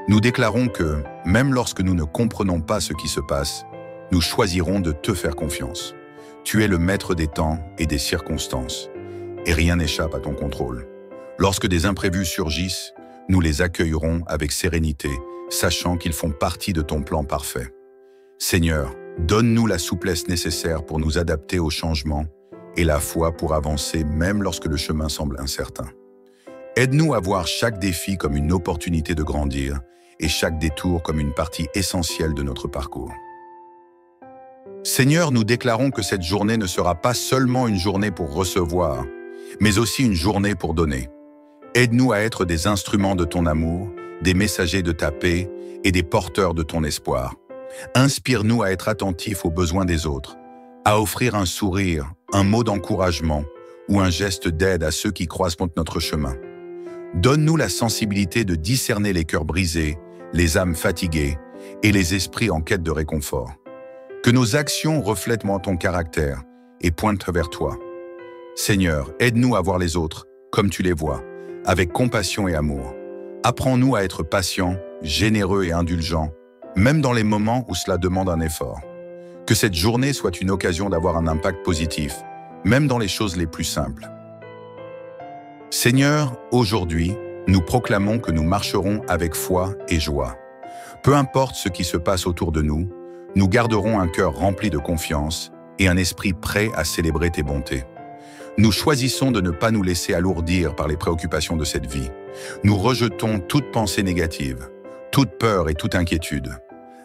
Nous déclarons que, même lorsque nous ne comprenons pas ce qui se passe, nous choisirons de te faire confiance. Tu es le maître des temps et des circonstances, et rien n'échappe à ton contrôle. Lorsque des imprévus surgissent, nous les accueillerons avec sérénité, sachant qu'ils font partie de ton plan parfait. Seigneur, donne-nous la souplesse nécessaire pour nous adapter aux changements et la foi pour avancer même lorsque le chemin semble incertain. Aide-nous à voir chaque défi comme une opportunité de grandir et chaque détour comme une partie essentielle de notre parcours. Seigneur, nous déclarons que cette journée ne sera pas seulement une journée pour recevoir, mais aussi une journée pour donner. Aide-nous à être des instruments de ton amour, des messagers de ta paix et des porteurs de ton espoir. Inspire-nous à être attentifs aux besoins des autres, à offrir un sourire, un mot d'encouragement ou un geste d'aide à ceux qui croisent notre chemin. Donne-nous la sensibilité de discerner les cœurs brisés, les âmes fatiguées et les esprits en quête de réconfort. Que nos actions reflètent ton caractère et pointent vers toi. Seigneur, aide-nous à voir les autres comme tu les vois, avec compassion et amour. Apprends-nous à être patients, généreux et indulgents, même dans les moments où cela demande un effort. Que cette journée soit une occasion d'avoir un impact positif, même dans les choses les plus simples. Seigneur, aujourd'hui, nous proclamons que nous marcherons avec foi et joie. Peu importe ce qui se passe autour de nous, nous garderons un cœur rempli de confiance et un esprit prêt à célébrer tes bontés. Nous choisissons de ne pas nous laisser alourdir par les préoccupations de cette vie. Nous rejetons toute pensée négative, toute peur et toute inquiétude.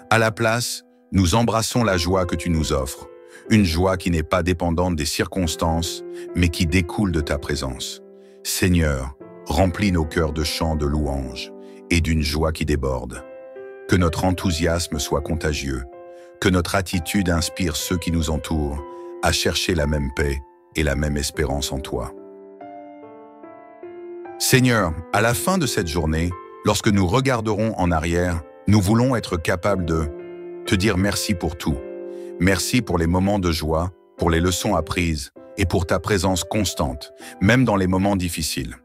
À la place, nous embrassons la joie que tu nous offres, une joie qui n'est pas dépendante des circonstances, mais qui découle de ta présence. Seigneur, remplis nos cœurs de chants de louanges et d'une joie qui déborde. Que notre enthousiasme soit contagieux, que notre attitude inspire ceux qui nous entourent à chercher la même paix et la même espérance en toi. Seigneur, à la fin de cette journée, lorsque nous regarderons en arrière, nous voulons être capables de te dire merci pour tout. Merci pour les moments de joie, pour les leçons apprises et pour ta présence constante, même dans les moments difficiles.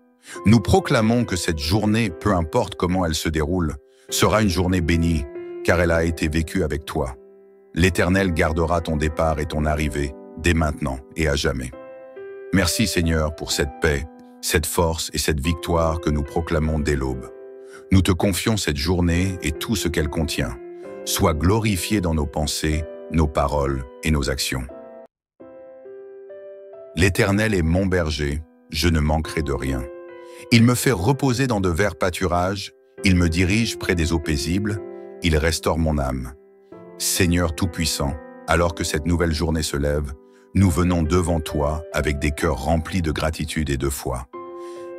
Nous proclamons que cette journée, peu importe comment elle se déroule, sera une journée bénie, car elle a été vécue avec toi. L'Éternel gardera ton départ et ton arrivée, dès maintenant et à jamais. Merci Seigneur pour cette paix, cette force et cette victoire que nous proclamons dès l'aube. Nous te confions cette journée et tout ce qu'elle contient. Sois glorifié dans nos pensées, nos paroles et nos actions. L'Éternel est mon berger, je ne manquerai de rien. Il me fait reposer dans de verts pâturages, il me dirige près des eaux paisibles, il restaure mon âme. Seigneur Tout-Puissant, alors que cette nouvelle journée se lève, nous venons devant toi avec des cœurs remplis de gratitude et de foi.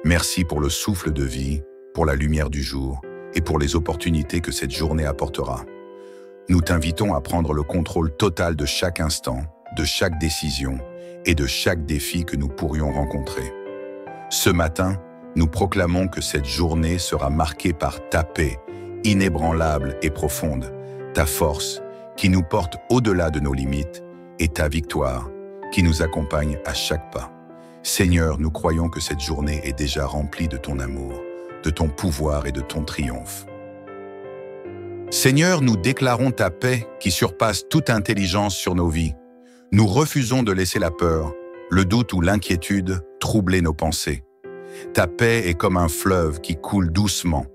Merci pour le souffle de vie, pour la lumière du jour et pour les opportunités que cette journée apportera. Nous t'invitons à prendre le contrôle total de chaque instant, de chaque décision et de chaque défi que nous pourrions rencontrer. Ce matin, nous proclamons que cette journée sera marquée par ta paix, inébranlable et profonde, ta force qui nous porte au-delà de nos limites et ta victoire qui nous accompagne à chaque pas. Seigneur, nous croyons que cette journée est déjà remplie de ton amour, de ton pouvoir et de ton triomphe. Seigneur, nous déclarons ta paix qui surpasse toute intelligence sur nos vies. Nous refusons de laisser la peur, le doute ou l'inquiétude troubler nos pensées. Ta paix est comme un fleuve qui coule doucement,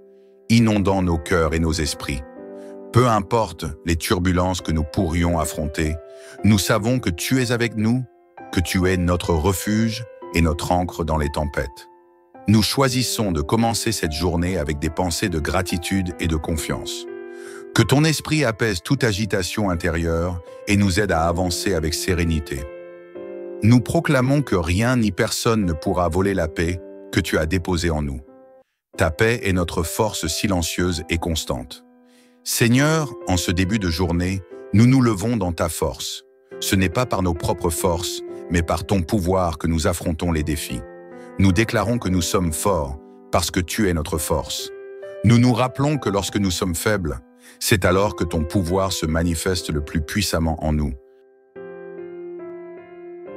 inondant nos cœurs et nos esprits. Peu importe les turbulences que nous pourrions affronter, nous savons que tu es avec nous, que tu es notre refuge et notre ancre dans les tempêtes. Nous choisissons de commencer cette journée avec des pensées de gratitude et de confiance. Que ton esprit apaise toute agitation intérieure et nous aide à avancer avec sérénité. Nous proclamons que rien ni personne ne pourra voler la paix que tu as déposée en nous. Ta paix est notre force silencieuse et constante. Seigneur, en ce début de journée, nous nous levons dans ta force. Ce n'est pas par nos propres forces, mais par ton pouvoir que nous affrontons les défis. Nous déclarons que nous sommes forts parce que tu es notre force. Nous nous rappelons que lorsque nous sommes faibles, c'est alors que ton pouvoir se manifeste le plus puissamment en nous.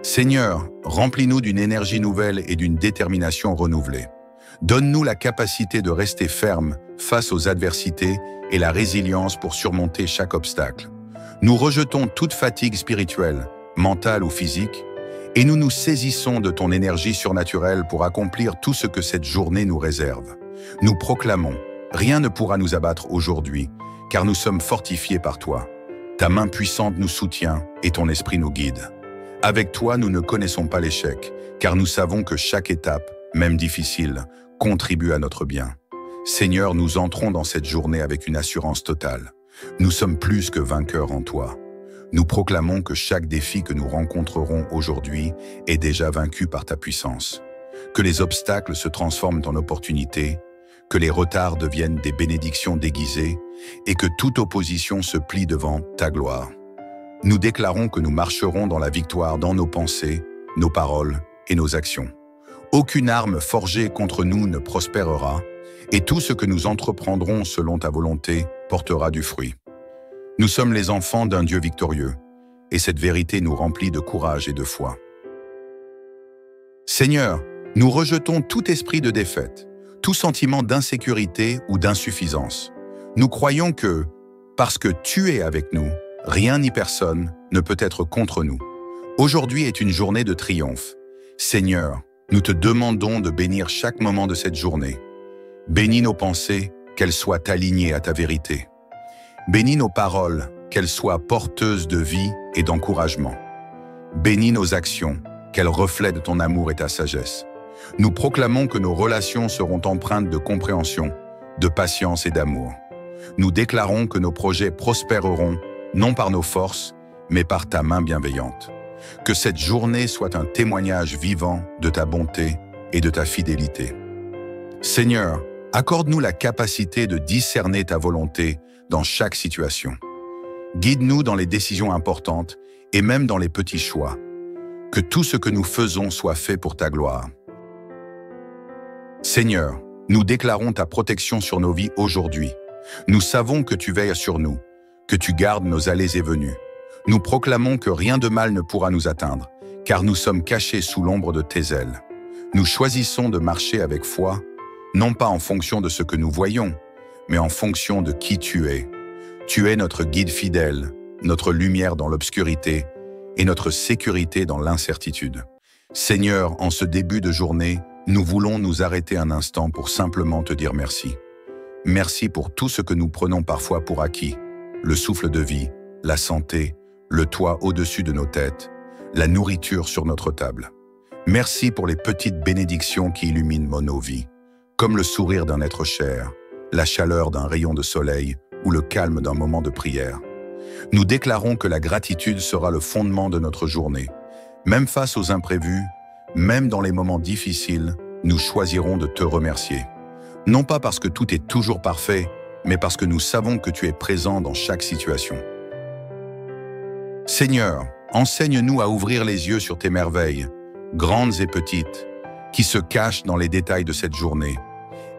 Seigneur, remplis-nous d'une énergie nouvelle et d'une détermination renouvelée. Donne-nous la capacité de rester ferme face aux adversités et la résilience pour surmonter chaque obstacle. Nous rejetons toute fatigue spirituelle, mentale ou physique, et nous nous saisissons de ton énergie surnaturelle pour accomplir tout ce que cette journée nous réserve. Nous proclamons, rien ne pourra nous abattre aujourd'hui, car nous sommes fortifiés par toi. Ta main puissante nous soutient et ton esprit nous guide. Avec toi, nous ne connaissons pas l'échec, car nous savons que chaque étape, même difficile, contribue à notre bien. Seigneur, nous entrons dans cette journée avec une assurance totale. Nous sommes plus que vainqueurs en toi. Nous proclamons que chaque défi que nous rencontrerons aujourd'hui est déjà vaincu par ta puissance. Que les obstacles se transforment en opportunités, que les retards deviennent des bénédictions déguisées et que toute opposition se plie devant ta gloire. Nous déclarons que nous marcherons dans la victoire dans nos pensées, nos paroles et nos actions. Aucune arme forgée contre nous ne prospérera et tout ce que nous entreprendrons selon ta volonté portera du fruit. Nous sommes les enfants d'un Dieu victorieux et cette vérité nous remplit de courage et de foi. Seigneur, nous rejetons tout esprit de défaite, tout sentiment d'insécurité ou d'insuffisance. Nous croyons que, parce que tu es avec nous, rien ni personne ne peut être contre nous. Aujourd'hui est une journée de triomphe. Seigneur, nous te demandons de bénir chaque moment de cette journée. Bénis nos pensées, qu'elles soient alignées à ta vérité. Bénis nos paroles, qu'elles soient porteuses de vie et d'encouragement. Bénis nos actions, qu'elles reflètent ton amour et ta sagesse. Nous proclamons que nos relations seront empreintes de compréhension, de patience et d'amour. Nous déclarons que nos projets prospéreront, non par nos forces, mais par ta main bienveillante. Que cette journée soit un témoignage vivant de ta bonté et de ta fidélité. Seigneur, accorde-nous la capacité de discerner ta volonté dans chaque situation. Guide-nous dans les décisions importantes et même dans les petits choix. Que tout ce que nous faisons soit fait pour ta gloire. Seigneur, nous déclarons ta protection sur nos vies aujourd'hui. Nous savons que tu veilles sur nous, que tu gardes nos allées et venues. Nous proclamons que rien de mal ne pourra nous atteindre, car nous sommes cachés sous l'ombre de tes ailes. Nous choisissons de marcher avec foi, non pas en fonction de ce que nous voyons, mais en fonction de qui tu es. Tu es notre guide fidèle, notre lumière dans l'obscurité et notre sécurité dans l'incertitude. Seigneur, en ce début de journée, nous voulons nous arrêter un instant pour simplement te dire merci. Merci pour tout ce que nous prenons parfois pour acquis, le souffle de vie, la santé, le toit au-dessus de nos têtes, la nourriture sur notre table. Merci pour les petites bénédictions qui illuminent nos vies, comme le sourire d'un être cher, la chaleur d'un rayon de soleil ou le calme d'un moment de prière. Nous déclarons que la gratitude sera le fondement de notre journée. Même face aux imprévus, même dans les moments difficiles, nous choisirons de te remercier. Non pas parce que tout est toujours parfait, mais parce que nous savons que tu es présent dans chaque situation. Seigneur, enseigne-nous à ouvrir les yeux sur tes merveilles, grandes et petites, qui se cachent dans les détails de cette journée.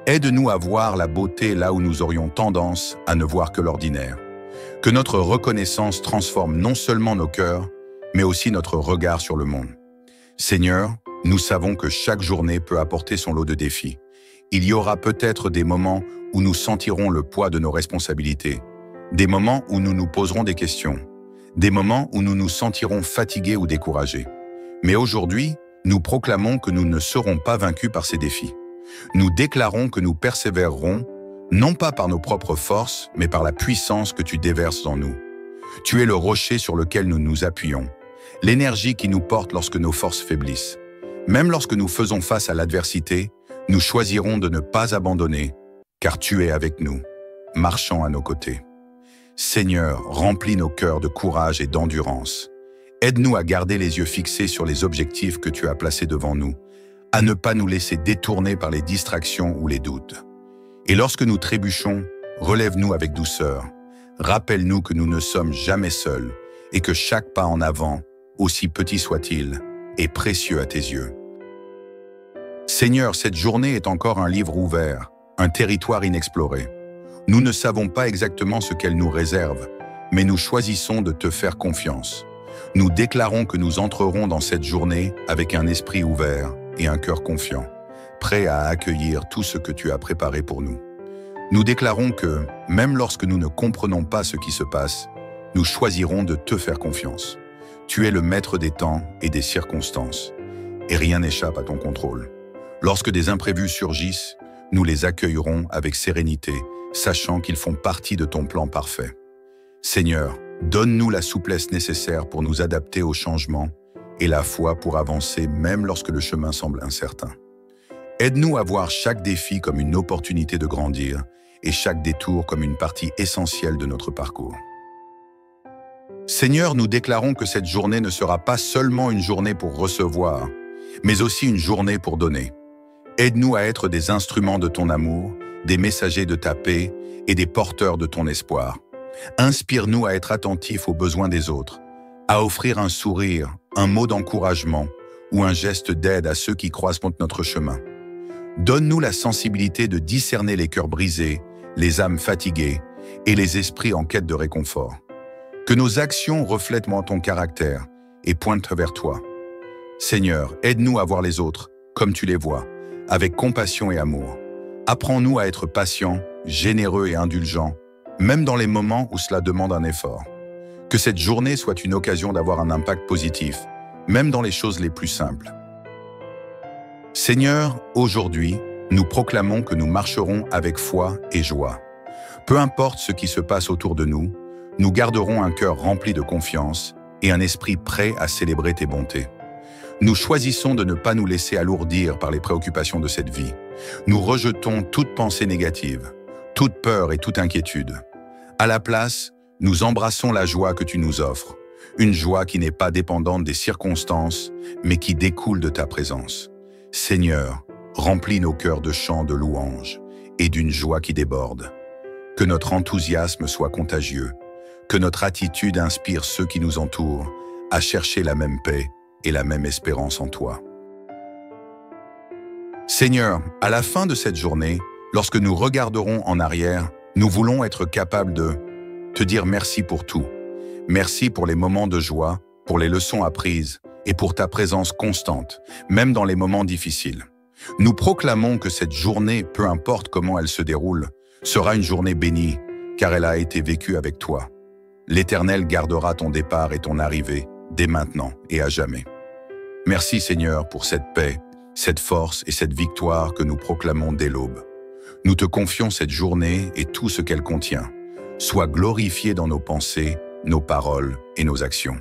Aide-nous à voir la beauté là où nous aurions tendance à ne voir que l'ordinaire. Que notre reconnaissance transforme non seulement nos cœurs, mais aussi notre regard sur le monde. Seigneur, nous savons que chaque journée peut apporter son lot de défis. Il y aura peut-être des moments où nous sentirons le poids de nos responsabilités, des moments où nous nous poserons des questions, des moments où nous nous sentirons fatigués ou découragés. Mais aujourd'hui, nous proclamons que nous ne serons pas vaincus par ces défis. Nous déclarons que nous persévérerons, non pas par nos propres forces, mais par la puissance que tu déverses en nous. Tu es le rocher sur lequel nous nous appuyons, l'énergie qui nous porte lorsque nos forces faiblissent. Même lorsque nous faisons face à l'adversité, nous choisirons de ne pas abandonner, car tu es avec nous, marchant à nos côtés. Seigneur, remplis nos cœurs de courage et d'endurance. Aide-nous à garder les yeux fixés sur les objectifs que tu as placés devant nous, à ne pas nous laisser détourner par les distractions ou les doutes. Et lorsque nous trébuchons, relève-nous avec douceur. Rappelle-nous que nous ne sommes jamais seuls et que chaque pas en avant, aussi petit soit-il, est précieux à tes yeux. Seigneur, cette journée est encore un livre ouvert, un territoire inexploré. Nous ne savons pas exactement ce qu'elle nous réserve, mais nous choisissons de te faire confiance. Nous déclarons que nous entrerons dans cette journée avec un esprit ouvert et un cœur confiant, prêt à accueillir tout ce que tu as préparé pour nous. Nous déclarons que, même lorsque nous ne comprenons pas ce qui se passe, nous choisirons de te faire confiance. Tu es le maître des temps et des circonstances, et rien n'échappe à ton contrôle. Lorsque des imprévus surgissent, nous les accueillerons avec sérénité, sachant qu'ils font partie de ton plan parfait. Seigneur, donne-nous la souplesse nécessaire pour nous adapter aux changements et la foi pour avancer même lorsque le chemin semble incertain. Aide-nous à voir chaque défi comme une opportunité de grandir et chaque détour comme une partie essentielle de notre parcours. Seigneur, nous déclarons que cette journée ne sera pas seulement une journée pour recevoir, mais aussi une journée pour donner. Aide-nous à être des instruments de ton amour, des messagers de ta paix et des porteurs de ton espoir. Inspire-nous à être attentifs aux besoins des autres, à offrir un sourire, un mot d'encouragement ou un geste d'aide à ceux qui croisent notre chemin. Donne-nous la sensibilité de discerner les cœurs brisés, les âmes fatiguées et les esprits en quête de réconfort. Que nos actions reflètent ton caractère et pointent vers toi. Seigneur, aide-nous à voir les autres comme tu les vois, avec compassion et amour. Apprends-nous à être patients, généreux et indulgents, même dans les moments où cela demande un effort. Que cette journée soit une occasion d'avoir un impact positif, même dans les choses les plus simples. Seigneur, aujourd'hui, nous proclamons que nous marcherons avec foi et joie. Peu importe ce qui se passe autour de nous, nous garderons un cœur rempli de confiance et un esprit prêt à célébrer tes bontés. Nous choisissons de ne pas nous laisser alourdir par les préoccupations de cette vie. Nous rejetons toute pensée négative, toute peur et toute inquiétude. À la place, nous embrassons la joie que tu nous offres, une joie qui n'est pas dépendante des circonstances, mais qui découle de ta présence. Seigneur, remplis nos cœurs de chants de louange et d'une joie qui déborde. Que notre enthousiasme soit contagieux, que notre attitude inspire ceux qui nous entourent à chercher la même paix et la même espérance en toi. Seigneur, à la fin de cette journée, lorsque nous regarderons en arrière, nous voulons être capables de te dire merci pour tout. Merci pour les moments de joie, pour les leçons apprises et pour ta présence constante, même dans les moments difficiles. Nous proclamons que cette journée, peu importe comment elle se déroule, sera une journée bénie, car elle a été vécue avec toi. L'Éternel gardera ton départ et ton arrivée, dès maintenant et à jamais. Merci Seigneur pour cette paix, cette force et cette victoire que nous proclamons dès l'aube. Nous te confions cette journée et tout ce qu'elle contient. Sois glorifié dans nos pensées, nos paroles et nos actions.